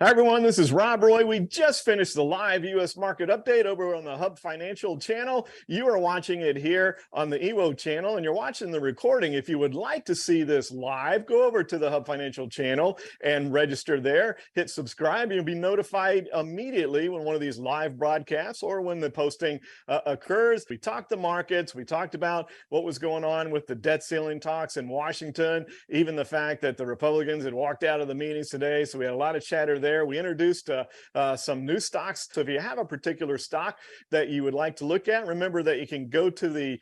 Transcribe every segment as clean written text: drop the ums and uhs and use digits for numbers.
Hi, everyone. This is Rob Roy. We just finished the live U.S. market update over on the Hub Financial channel. You are watching it here on the EWO channel, and you're watching the recording. If you would like to see this live, go over to the Hub Financial channel and register there. Hit subscribe. You'll be notified immediately when one of these live broadcasts or when the posting occurs. We talked the markets. We talked about what was going on with the debt ceiling talks in Washington, even the fact that the Republicans had walked out of the meetings today. So we had a lot of chatter there. We introduced some new stocks. So if you have a particular stock that you would like to look at, remember that you can go to the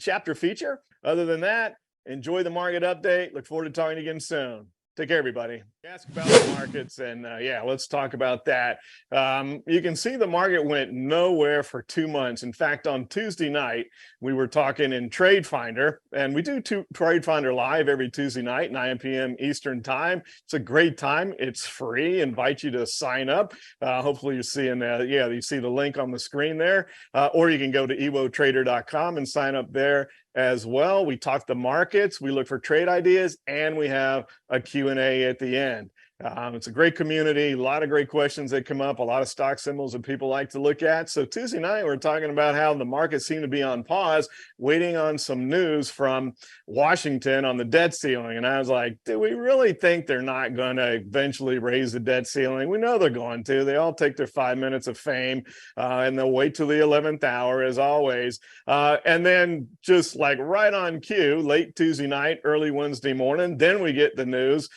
chapter feature. Other than that, enjoy the market update. Look forward to talking again soon. Take care, everybody. Ask about the markets, and yeah, let's talk about that. You can see the market went nowhere for 2 months. In fact, on Tuesday night, we were talking in TradeFinder, and we do TradeFinder live every Tuesday night, 9 p.m. Eastern time. It's a great time. It's free. Invite you to sign up. Hopefully you're seeing, you see the link on the screen there, or you can go to ewotrader.com and sign up there as well. We talk the markets, we look for trade ideas, and we have a Q&A at the end. It's a great community, a lot of great questions that come up, a lot of stock symbols that people like to look at. So Tuesday night, we're talking about how the market seemed to be on pause, waiting on some news from Washington on the debt ceiling. And I was like, do we really think they're not going to eventually raise the debt ceiling? We know they're going to. They all take their 5 minutes of fame, and they'll wait till the 11th hour, as always. And then just like right on cue, late Tuesday night, early Wednesday morning, then we get the news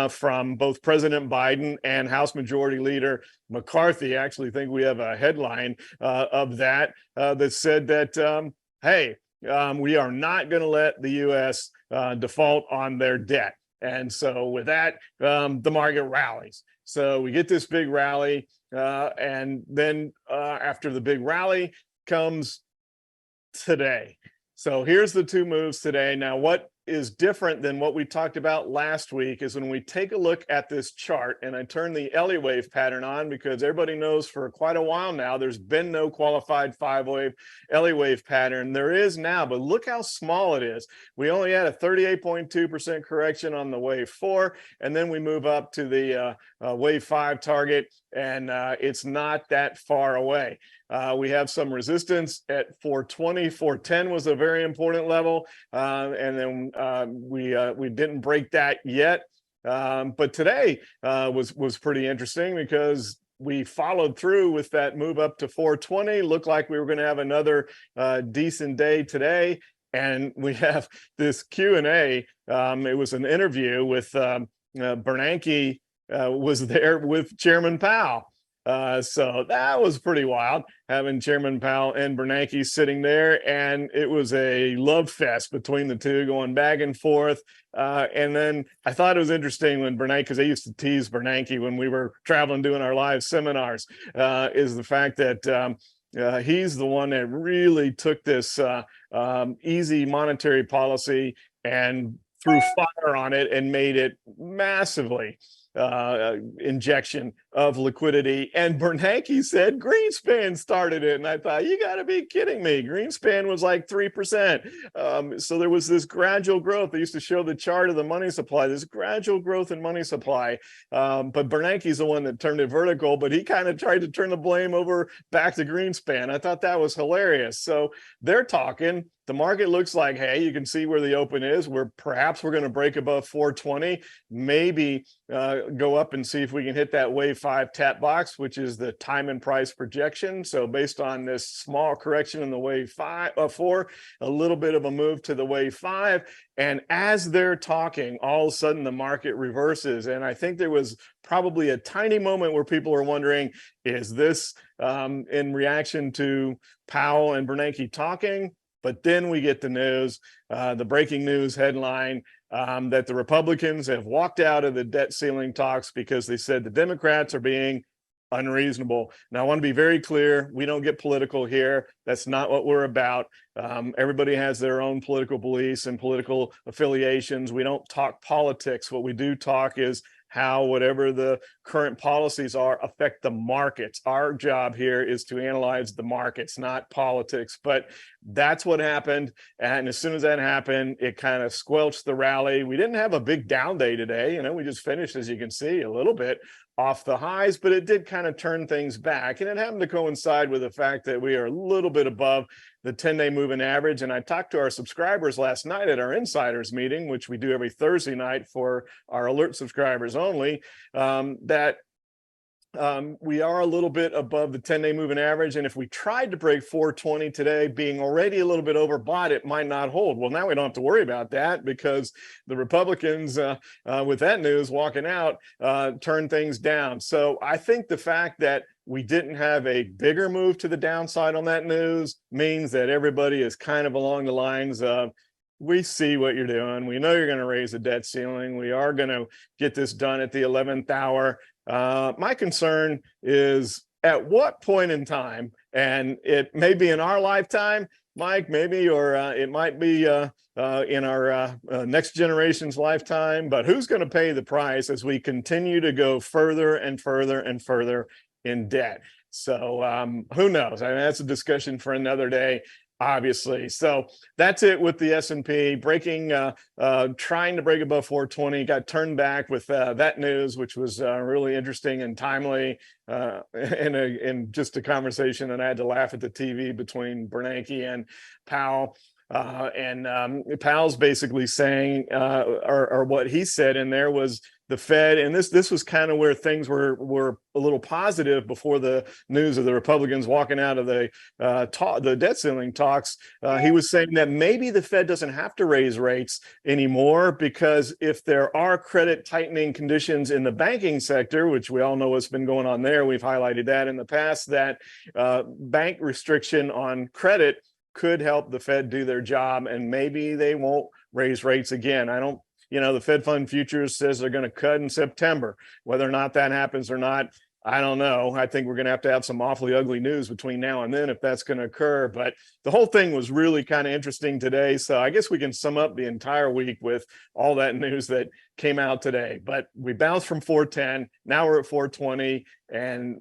from both President Biden and House Majority Leader McCarthy. I actually think we have a headline of that that said that, hey, we are not going to let the U.S. Default on their debt. And so with that, the market rallies. So we get this big rally, and then after the big rally comes today. So here's the two moves today. Now, what is different than what we talked about last week is when we take a look at this chart, and I turn the Elliott Wave pattern on because everybody knows for quite a while now there's been no qualified 5-wave Elliott Wave pattern. There is now, but look how small it is. We only had a 38.2% correction on the wave 4, and then we move up to the wave 5 target, and it's not that far away. We have some resistance at 420. 410 was a very important level, and then we didn't break that yet. But today was pretty interesting because we followed through with that move up to 420. Looked like we were going to have another decent day today, and we have this Q&A. It was an interview with Bernanke. Was there with Chairman Powell. So that was pretty wild, having Chairman Powell and Bernanke sitting there, and it was a love fest between the two, going back and forth. And then I thought it was interesting when Bernanke, because I used to tease Bernanke when we were traveling doing our live seminars, is the fact that he's the one that really took this easy monetary policy and threw fire on it and made it massively injection of liquidity. And Bernanke said Greenspan started it, and I thought, you got to be kidding me. Greenspan was like 3%. So there was this gradual growth. They used to show the chart of the money supply, this gradual growth in money supply. But Bernanke's the one that turned it vertical, but he kind of tried to turn the blame over back to Greenspan. I thought that was hilarious. So they're talking. The market looks like, hey, you can see where the open is. Perhaps we're going to break above 420, maybe go up and see if we can hit that wave 5 tap box, which is the time and price projection. So based on this small correction in the wave 4, a little bit of a move to the wave 5. And as they're talking, all of a sudden the market reverses. And I think there was probably a tiny moment where people were wondering, is this in reaction to Powell and Bernanke talking? But then we get the news, the breaking news headline, that the Republicans have walked out of the debt ceiling talks because they said the Democrats are being unreasonable. Now, I want to be very clear. We don't get political here. That's not what we're about. Everybody has their own political beliefs and political affiliations. We don't talk politics. What we do talk is how whatever the current policies are affect the markets. Our job here is to analyze the markets, not politics. But that's what happened. And as soon as that happened, it kind of squelched the rally. We didn't have a big down day today. We just finished, as you can see, a little bit off the highs, but it did kind of turn things back. And it happened to coincide with the fact that we are a little bit above the 10-day moving average. And I talked to our subscribers last night at our insiders meeting, which we do every Thursday night for our alert subscribers only, that we are a little bit above the 10-day moving average. And if we tried to break 420 today, being already a little bit overbought, it might not hold. Well, now we don't have to worry about that because the Republicans, with that news walking out, turned things down. So I think the fact that we didn't have a bigger move to the downside on that news means that everybody is kind of along the lines of, we see what you're doing. We know you're going to raise the debt ceiling. We are going to get this done at the 11th hour. My concern is at what point in time, and it may be in our lifetime, Mike, maybe, or it might be in our next generation's lifetime, but who's going to pay the price as we continue to go further and further and further in debt? So who knows? I mean, that's a discussion for another day, obviously. So that's it with the S&P breaking, trying to break above 420, got turned back with that news, which was really interesting and timely, in just a conversation. And I had to laugh at the TV between Bernanke and Powell. Powell's basically saying, or what he said in there was, the Fed, and this was kind of where things were a little positive before the news of the Republicans walking out of the debt ceiling talks. He was saying that maybe the Fed doesn't have to raise rates anymore, because if there are credit tightening conditions in the banking sector, which we all know what's been going on there, we've highlighted that in the past, that bank restriction on credit could help the Fed do their job, and maybe they won't raise rates again. The Fed Fund Futures says they're going to cut in September. Whether or not that happens or not, I don't know. I think we're going to have some awfully ugly news between now and then if that's going to occur. But the whole thing was really kind of interesting today. So I guess we can sum up the entire week with all that news that came out today. But we bounced from 410. Now we're at 420. And,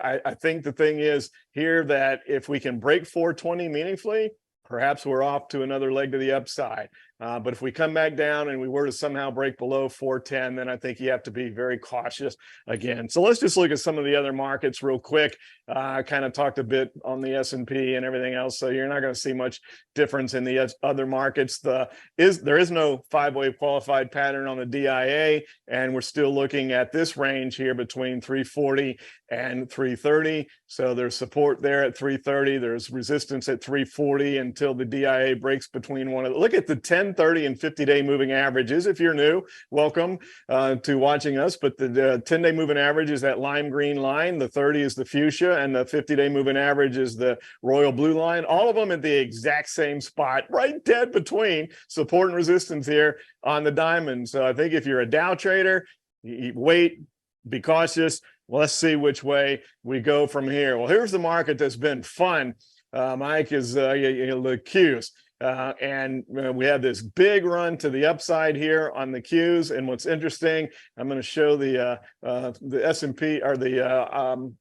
I think the thing is here that if we can break 420 meaningfully, perhaps we're off to another leg to the upside. But if we come back down and we were to somehow break below 410, then I think you have to be very cautious again. So let's just look at some of the other markets real quick. I kind of talked a bit on the S&P and everything else, so you're not going to see much difference in the other markets. There is no 5-wave qualified pattern on the DIA, and we're still looking at this range here between 340 and 330. So there's support there at 330. There's resistance at 340 until the DIA breaks between one of the, look at the 10, 30, and 50-day moving averages. If you're new, welcome to watching us. But the 10-day moving average is that lime green line. The 30 is the fuchsia, and the 50-day moving average is the royal blue line. All of them at the exact same spot, right dead between support and resistance here on the diamond. So I think if you're a Dow trader, you wait, be cautious. Well, let's see which way we go from here. Well, here's the market that's been fun. Mike, is the Qs. And we have this big run to the upside here on the Qs. And what's interesting, I'm going to show the S&P or the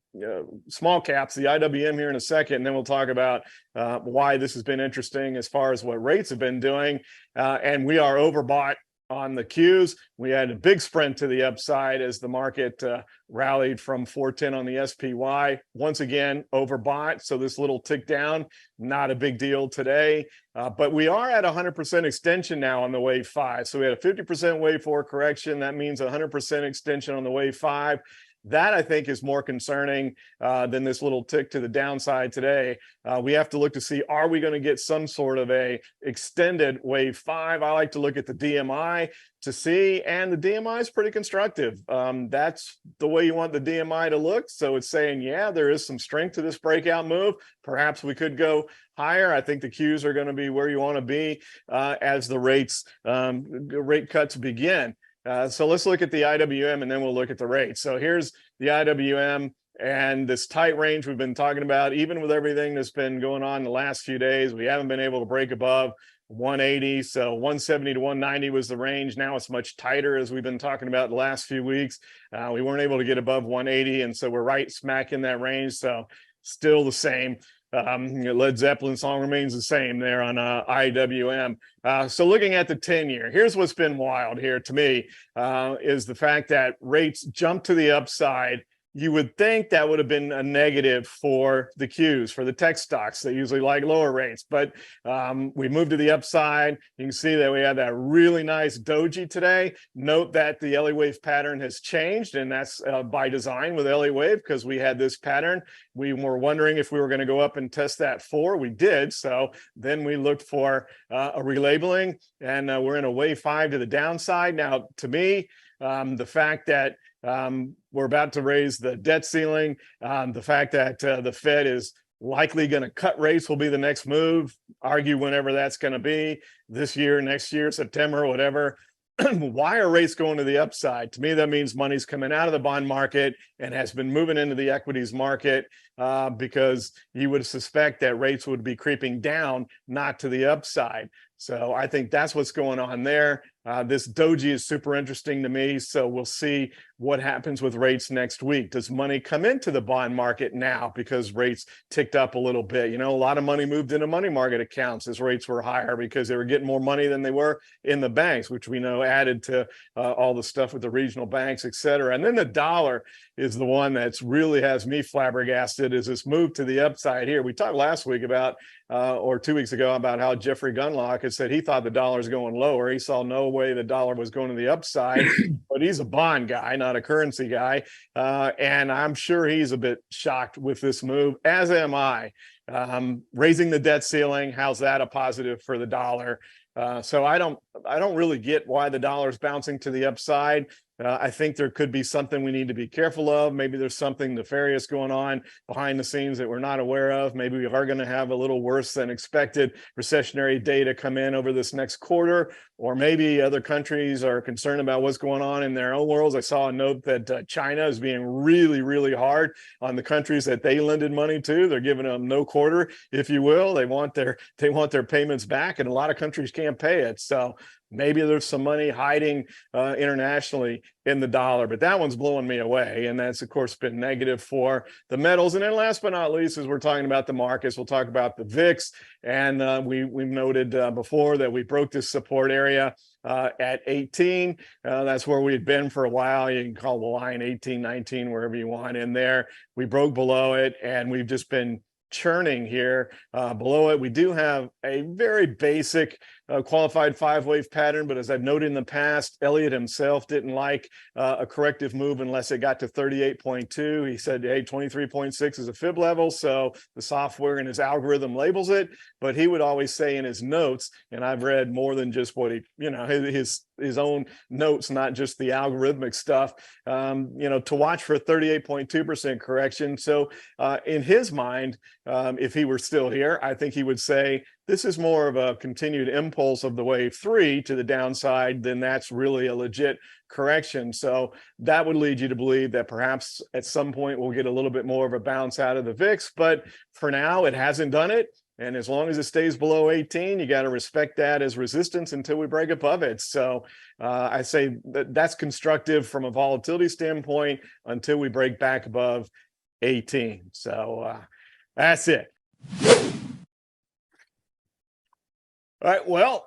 small caps, the IWM here in a second, and then we'll talk about why this has been interesting as far as what rates have been doing. And we are overbought on the Qs. We had a big sprint to the upside as the market rallied from 410 on the SPY. Once again, overbought. So this little tick down, not a big deal today. But we are at 100% extension now on the wave 5. So we had a 50% wave 4 correction. That means 100% extension on the wave 5. That, I think, is more concerning than this little tick to the downside today. We have to look to see, are we going to get some sort of a extended wave 5? I like to look at the DMI to see, and the DMI is pretty constructive. That's the way you want the DMI to look. So it's saying, yeah, there is some strength to this breakout move. Perhaps we could go higher. I think the Qs are going to be where you want to be as the rate cuts begin. So let's look at the IWM and then we'll look at the rates. So here's the IWM and this tight range we've been talking about. Even with everything that's been going on the last few days, we haven't been able to break above 180. So 170 to 190 was the range. Now it's much tighter, as we've been talking about the last few weeks. We weren't able to get above 180, and so we're right smack in that range. So still the same. Led Zeppelin song remains the same there on IWM. So looking at the 10-year, here's what's been wild here to me is the fact that rates jumped to the upside. You would think that would have been a negative for the Qs, for the tech stocks that usually like lower rates. But we moved to the upside. You can see that we had that really nice doji today. Note that the Elliott Wave pattern has changed, and that's by design with Elliott Wave because we had this pattern. We were wondering if we were going to go up and test that 4. We did. So then we looked for a relabeling, and we're in a wave 5 to the downside. Now, to me, the fact that we're about to raise the debt ceiling, the fact that the Fed is likely going to cut rates will be the next move, argue whenever that's going to be, this year, next year, September, whatever. Why are rates going to the upside? To me, that means money's coming out of the bond market and has been moving into the equities market because you would suspect that rates would be creeping down, not to the upside. So I think that's what's going on there. This doji is super interesting to me. So we'll see what happens with rates next week. Does money come into the bond market now because rates ticked up a little bit? You know, a lot of money moved into money market accounts as rates were higher because they were getting more money than they were in the banks, which we know added to all the stuff with the regional banks, et cetera. And then the dollar is the one that's really has me flabbergasted, is this move to the upside here. We talked last week about, or 2 weeks ago, about how Jeffrey Gundlach had said he thought the dollar's going lower. He saw no way the dollar was going to the upside, but he's a bond guy, not a currency guy. And I'm sure he's a bit shocked with this move, as am I. Raising the debt ceiling, how's that a positive for the dollar? So I don't really get why the dollar's bouncing to the upside. I think there could be something we need to be careful of. Maybe there's something nefarious going on behind the scenes that we're not aware of. Maybe we are going to have a little worse than expected recessionary data come in over this next quarter, or maybe other countries are concerned about what's going on in their own worlds. I saw a note that China is being really, really hard on the countries that they lended money to. They're giving them no quarter, if you will. They want their payments back, and a lot of countries can't pay it. So maybe there's some money hiding internationally in the dollar, but that one's blowing me away. And that's, of course, been negative for the metals. And then last but not least, as we're talking about the markets, we'll talk about the VIX. And we've noted before that we broke this support area at 18. That's where we had been for a while. You can call the line 18, 19, wherever you want in there. We broke below it, and we've just been churning here below it. We do have a very basic qualified 5-wave pattern, but as I've noted in the past, Elliott himself didn't like a corrective move unless it got to 38.2. He said, hey, 23.6 is a fib level, so the software and his algorithm labels it, but he would always say in his notes, and I've read more than just what he, you know, his own notes, not just the algorithmic stuff, you know, to watch for a 38.2% correction. So in his mind, if he were still here, I think he would say, this is more of a continued impulse of the wave 3 to the downside, then that's really a legit correction. So that would lead you to believe that perhaps at some point we'll get a little bit more of a bounce out of the VIX. But for now, it hasn't done it. And as long as it stays below 18, you got to respect that as resistance until we break above it. So I say that's constructive from a volatility standpoint until we break back above 18. So that's it. All right. Well,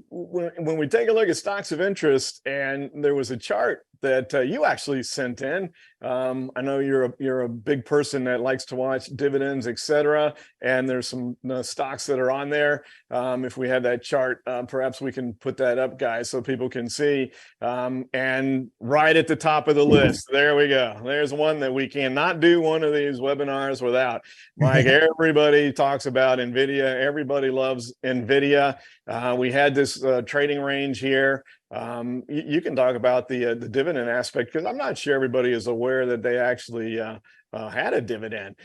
when we take a look at stocks of interest, and there was a chart that you actually sent in. I know you're a big person that likes to watch dividends, et cetera, and there's some stocks that are on there. If we have that chart, perhaps we can put that up, guys, so people can see. And right at the top of the list, there we go. There's one that we cannot do one of these webinars without. Like everybody talks about Nvidia. Everybody loves Nvidia. We had this trading range here. You can talk about the dividend aspect, because I'm not sure everybody is aware that they actually had a dividend.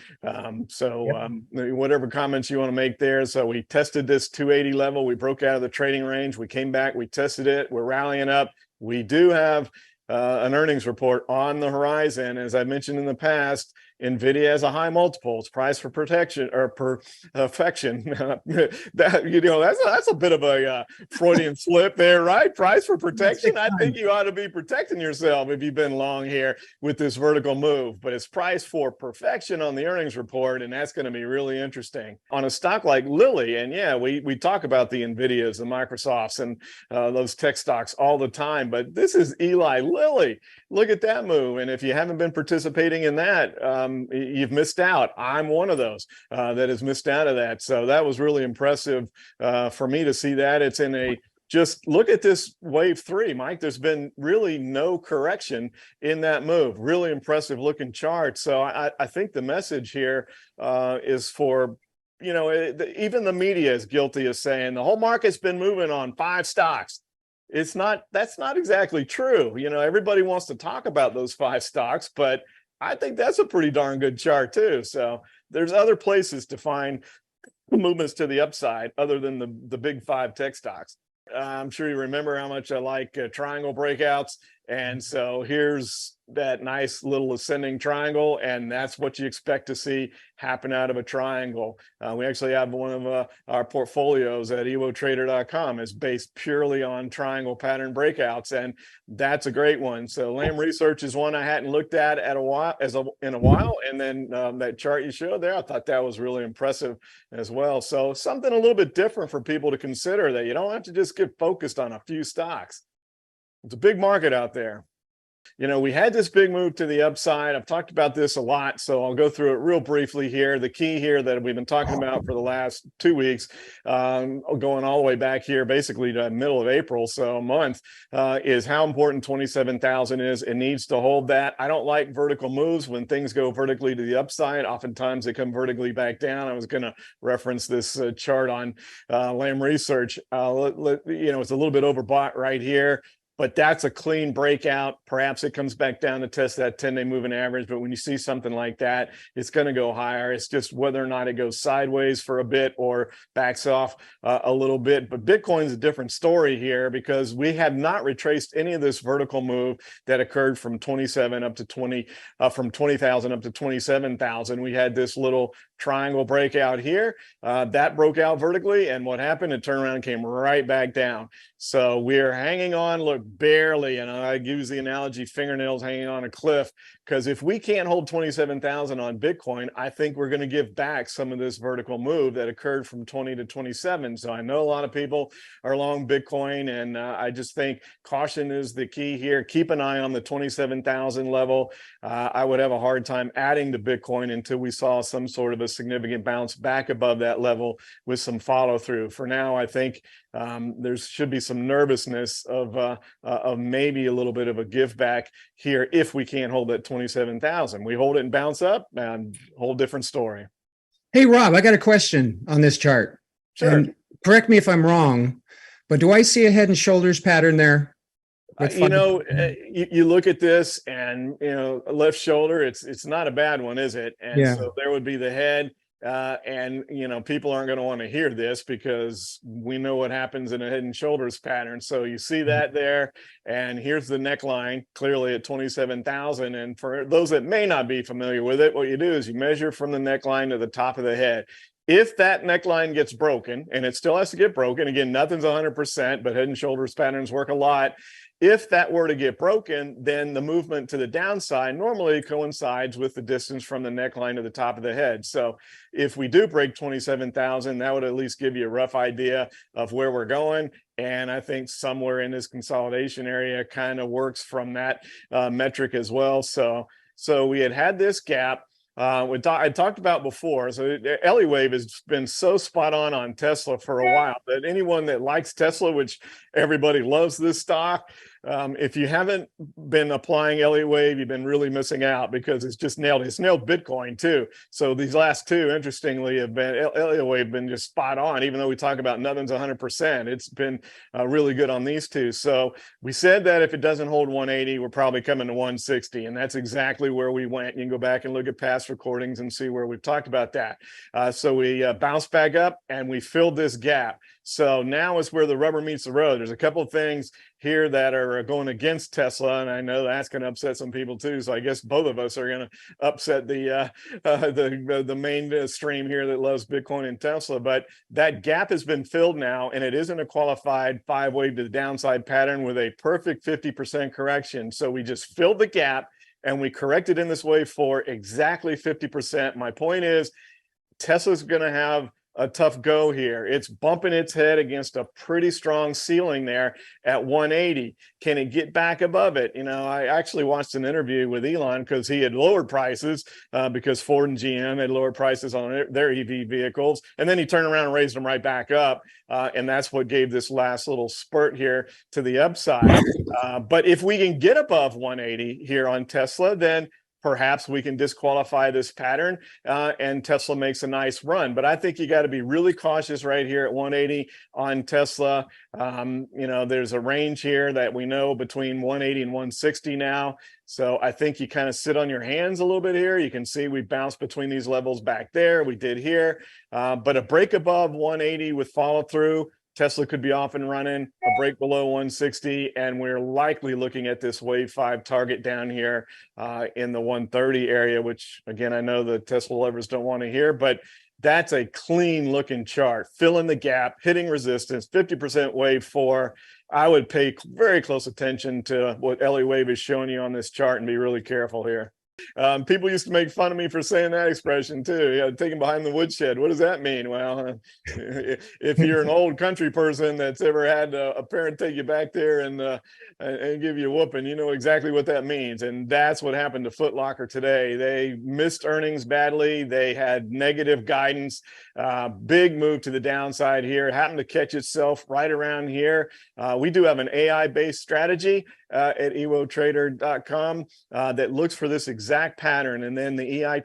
Whatever comments you want to make there. So we tested this 280 level. We broke out of the trading range. We came back. We tested it. We're rallying up. We do have an earnings report on the horizon. As I mentioned in the past, Nvidia has a high multiple. It's price for protection or perfection. That's a bit of a Freudian slip there, right? Price for protection. I think you ought to be protecting yourself if you've been long here with this vertical move, but it's price for perfection on the earnings report, and that's going to be really interesting on a stock like Lilly. And yeah, we talk about the Nvidias, the Microsofts, and those tech stocks all the time, but this is Eli Lilly. Look at that move. And if you haven't been participating in that, you've missed out. I'm one of those that has missed out of that. So that was really impressive for me to see that. It's in a, just look at this wave 3, Mike. There's been really no correction in that move. Really impressive looking chart. So I think the message here is for, you know, even the media is guilty of saying the whole market's been moving on 5 stocks. It's not, that's not exactly true. You know, everybody wants to talk about those 5 stocks, but I think that's a pretty darn good chart too. So there's other places to find movements to the upside other than the big 5 tech stocks. I'm sure you remember how much I like triangle breakouts. And so here's that nice little ascending triangle, and that's what you expect to see happen out of a triangle. We actually have one of our portfolios at ewotrader.com is based purely on triangle pattern breakouts, and that's a great one. So LAM Research is one I hadn't looked at in a while, and then that chart you showed there, I thought that was really impressive as well. So something a little bit different for people to consider, that you don't have to just get focused on a few stocks. It's a big market out there. You know, we had this big move to the upside. I've talked about this a lot, so I'll go through it real briefly here. The key here that we've been talking about for the last 2 weeks, going all the way back here, basically to the middle of April, so a month, is how important 27,000 is. It needs to hold that. I don't like vertical moves. When things go vertically to the upside, oftentimes they come vertically back down. I was going to reference this chart on LAM Research. You know, it's a little bit overbought right here, but that's a clean breakout. Perhaps it comes back down to test that 10-day moving average. But when you see something like that, it's going to go higher. It's just whether or not it goes sideways for a bit or backs off a little bit. But Bitcoin's a different story here, because we have not retraced any of this vertical move that occurred from 27 up to 20, from 20,000 up to 27,000. We had this little triangle breakout here that broke out vertically, and what happened? It turned around and came right back down. So we're hanging on, look, barely, and I use the analogy fingernails hanging on a cliff, because if we can't hold 27,000 on Bitcoin, I think we're going to give back some of this vertical move that occurred from 20 to 27. So I know a lot of people are long Bitcoin, and I just think caution is the key here. Keep an eye on the 27,000 level. I would have a hard time adding to Bitcoin until we saw some sort of a significant bounce back above that level with some follow through. For now, I think there should be some nervousness of maybe a little bit of a give back here if we can't hold that 27,000. We hold it and bounce up, and whole different story. Hey, Rob, I got a question on this chart. Sure. And correct me if I'm wrong, but do I see a head and shoulders pattern there? You know, you look at this, and you know, left shoulder, it's not a bad one, is it? And Yeah. so there would be the head. And you know, people aren't going to want to hear this because we know what happens in a head and shoulders pattern. So you see that there, and here's the neckline clearly at 27,000. And for those that may not be familiar with it, what you do is you measure from the neckline to the top of the head. If that neckline gets broken, and it still has to get broken, again, nothing's 100%, but head and shoulders patterns work a lot. If that were to get broken, then the movement to the downside normally coincides with the distance from the neckline to the top of the head. So if we do break 27,000, that would at least give you a rough idea of where we're going. And I think somewhere in this consolidation area kind of works from that metric as well. So we had this gap. I talked about before, so Elliott Wave has been so spot on Tesla for a while that anyone that likes Tesla, which everybody loves this stock, if you haven't been applying Elliott Wave, you've been really missing out, because it's just nailed. It's nailed Bitcoin too. So these last two, interestingly, have been Elliott Wave been just spot on. Even though we talk about nothing's 100%, it's been really good on these two. So we said that if it doesn't hold 180, we're probably coming to 160, and that's exactly where we went. You can go back and look at past recordings and see where we've talked about that. So we bounced back up and we filled this gap. So now is where the rubber meets the road. There's a couple of things here that are going against Tesla, and I know that's going to upset some people too. So I guess both of us are going to upset the mainstream here that loves Bitcoin and Tesla. But that gap has been filled now, and it isn't a qualified 5-wave to the downside pattern with a perfect 50% correction. So we just filled the gap, and we corrected in this wave for exactly 50%. My point is, Tesla's going to have a tough go here. It's bumping its head against a pretty strong ceiling there at 180. Can it get back above it? You know, I actually watched an interview with Elon because he had lowered prices because Ford and GM had lowered prices on their EV vehicles. And then he turned around and raised them right back up. And that's what gave this last little spurt here to the upside. But if we can get above 180 here on Tesla, then perhaps we can disqualify this pattern and Tesla makes a nice run. But I think you got to be really cautious right here at 180 on Tesla. You know, there's a range here that we know between 180 and 160 now. So I think you kind of sit on your hands a little bit here. You can see we bounced between these levels back there. We did here, but a break above 180 with follow through, Tesla could be off and running, a break below 160, and we're likely looking at this wave 5 target down here in the 130 area, which again, I know the Tesla lovers don't want to hear, but that's a clean looking chart, filling the gap, hitting resistance, 50% wave 4. I would pay very close attention to what Elliott Wave is showing you on this chart and be really careful here. People used to make fun of me for saying that expression too. Yeah, taking behind the woodshed. What does that mean? Well, if you're an old country person that's ever had a parent take you back there and give you a whooping, you know exactly what that means. And that's what happened to Foot Locker today. They missed earnings badly. They had negative guidance. Big move to the downside here. Happened to catch itself right around here. We do have an AI-based strategy at ewotrader.com that looks for this exact pattern, and then the AI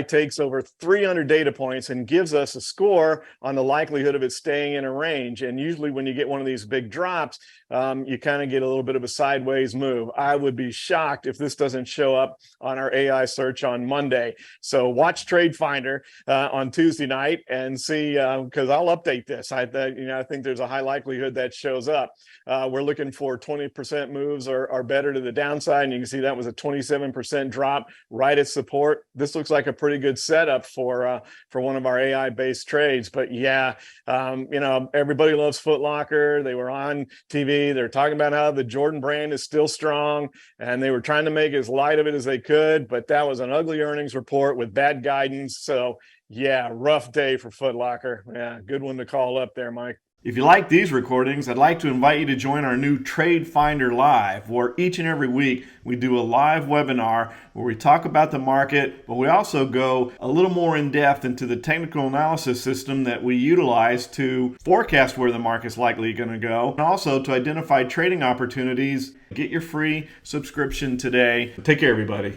takes over 300 data points and gives us a score on the likelihood of it staying in a range. And usually when you get one of these big drops, you kind of get a little bit of a sideways move. I would be shocked if this doesn't show up on our AI search on Monday. So watch TradeFinder on Tuesday night and see, because I'll update this. I think there's a high likelihood that shows up. We're looking for 20% moves or better to the downside, and you can see that was a 27% drop right at support. This looks like a pretty good setup for one of our AI-based trades. But yeah, you know, everybody loves Foot Locker. They were on TV. They're talking about how the Jordan brand is still strong, and they were trying to make as light of it as they could. But that was an ugly earnings report with bad guidance. So yeah, rough day for Foot Locker. Yeah, good one to call up there, Mike. If you like these recordings, I'd like to invite you to join our new TradeFinder Live, where each and every week we do a live webinar where we talk about the market, but we also go a little more in depth into the technical analysis system that we utilize to forecast where the market's likely going to go, and also to identify trading opportunities. Get your free subscription today. Take care, everybody.